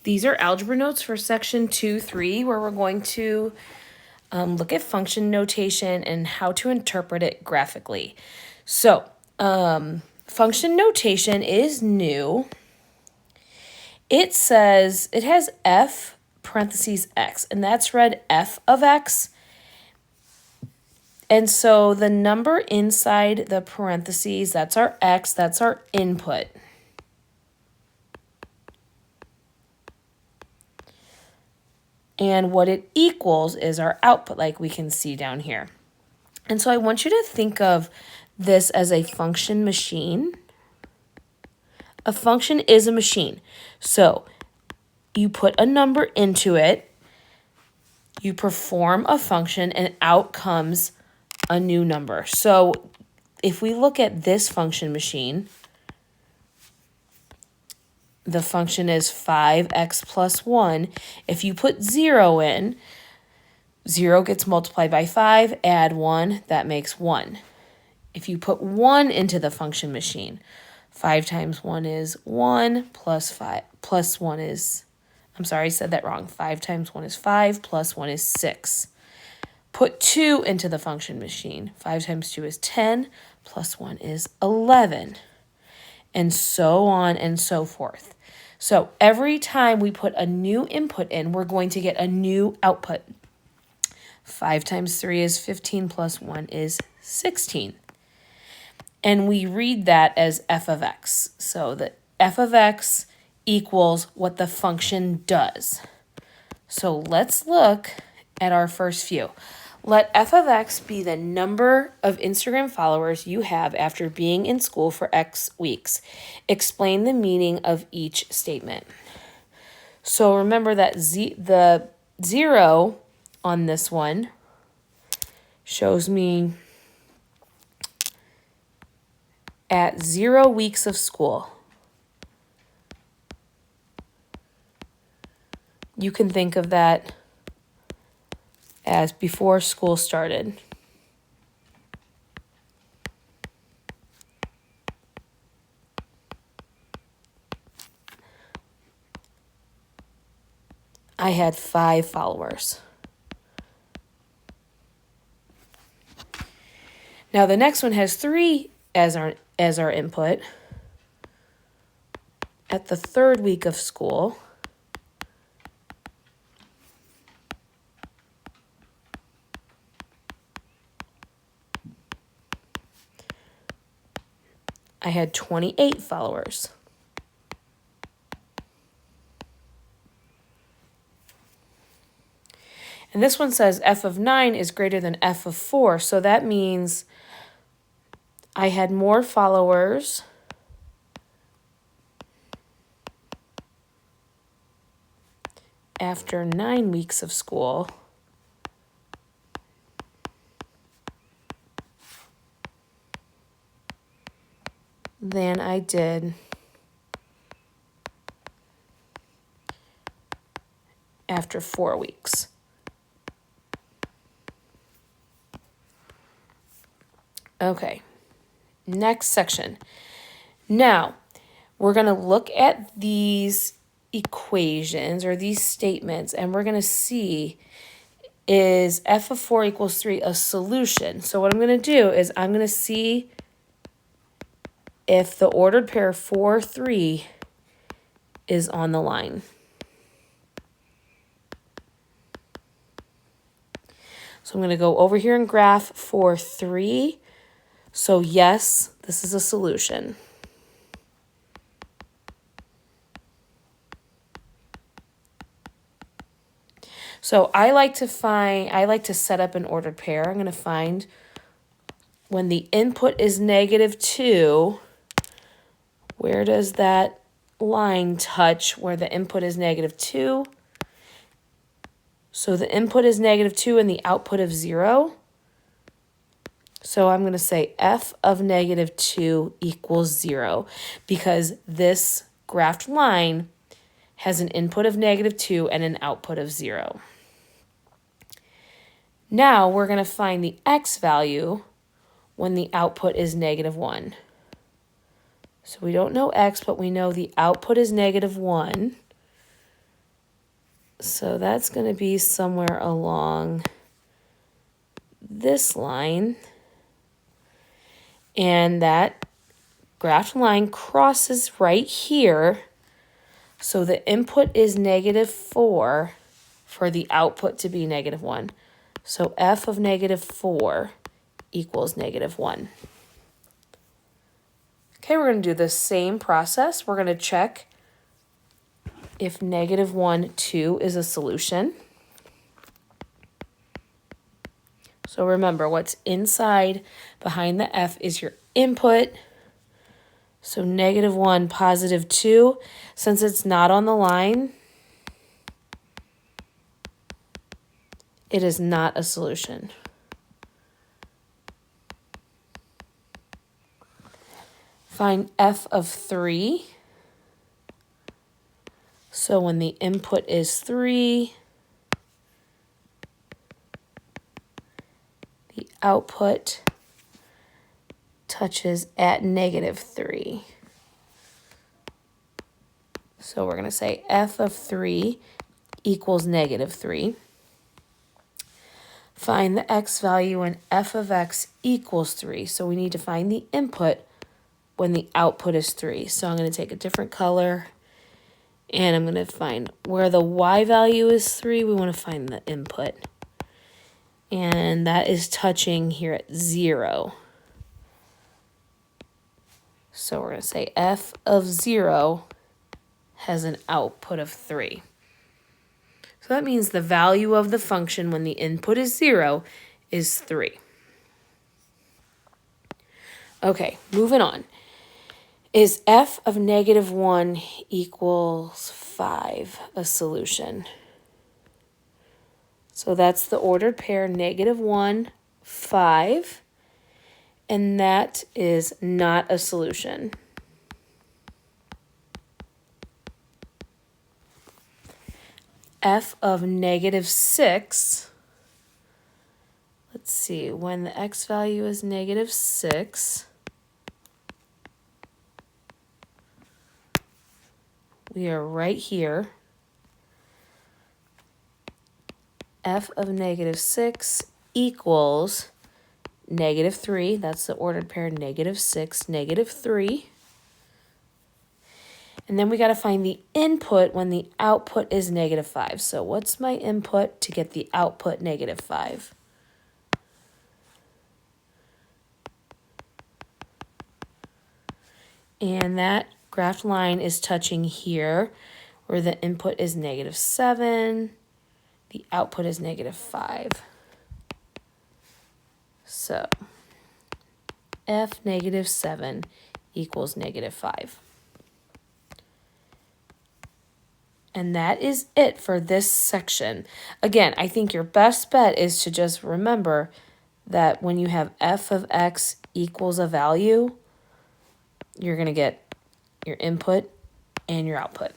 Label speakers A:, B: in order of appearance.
A: These are algebra notes for section 2-3, where we're going to look at function notation and how to interpret it graphically. So, function notation is new. It says, it has f parentheses x, and that's read f of x. And so the number inside the parentheses, that's our x, that's our input. And what it equals is our output, like we can see down here. And so I want you to think of this as a function machine. A function is a machine. So you put a number into it, you perform a function, and out comes a new number. So if we look at this function machine, the function is 5x plus 1. If you put 0 in, 0 gets multiplied by 5, add 1, that makes 1. If you put 1 into the function machine, 5 times 1 is 1, plus 1 is, I'm sorry, I said that wrong. 5 times 1 is 5, plus 1 is 6. Put 2 into the function machine. 5 times 2 is 10, plus 1 is 11. And so on and so forth. So every time we put a new input in, we're going to get a new output. 5 times 3 is 15, plus 1 is 16. And we read that as f of x. So the f of x equals what the function does. So let's look at our first few. Let f of x be the number of Instagram followers you have after being in school for X weeks. Explain the meaning of each statement. So remember that the 0 on this one shows me at 0 weeks of school. You can think of that as before school started. I had 5 followers. Now the next one has 3 as our input. At the 3rd week of school, I had 28 followers. And this one says f of 9 is greater than f of 4. So that means I had more followers after 9 weeks of school than I did after 4 weeks. Okay, next section. Now, we're going to look at these equations or these statements, and we're going to see, is f of 4 equals 3 a solution? So what I'm going to do is I'm going to see if the ordered pair 4, 3 is on the line. So I'm going to go over here and graph 4, 3. So yes, this is a solution. So I like to set up an ordered pair. I'm going to find when the input is -2, where does that line touch where the input is -2? So the input is -2 and the output of 0. So I'm going to say f of -2 equals 0 because this graphed line has an input of -2 and an output of 0. Now we're going to find the x value when the output is -1. So we don't know x, but we know the output is -1. So that's going to be somewhere along this line. And that graphed line crosses right here. So the input is -4 for the output to be -1. So f of -4 equals -1. Okay, we're going to do the same process. We're going to check if -1, 2 is a solution. So remember, what's inside behind the f is your input. So -1, +2, since it's not on the line, it is not a solution. Find f of 3. So when the input is 3, the output touches at -3. So we're going to say f of 3 equals -3. Find the x value when f of x equals 3. So we need to find the input when the output is 3. So I'm going to take a different color, and I'm going to find where the y value is 3. We want to find the input. And that is touching here at 0. So we're going to say f of 0 has an output of 3. So that means the value of the function when the input is 0 is 3. Okay, moving on. Is f of -1 equals 5 a solution? So that's the ordered pair -1, 5, and that is not a solution. F of -6, let's see, when the x value is -6, we are right here. F of -6 equals -3. That's the ordered pair, -6, -3. And then we got to find the input when the output is -5. So what's my input to get the output -5? And that graphed line is touching here, where the input is -7. The output is -5. So f -7 equals -5. And that is it for this section. Again, I think your best bet is to just remember that when you have f of x equals a value, you're going to get your input and your output.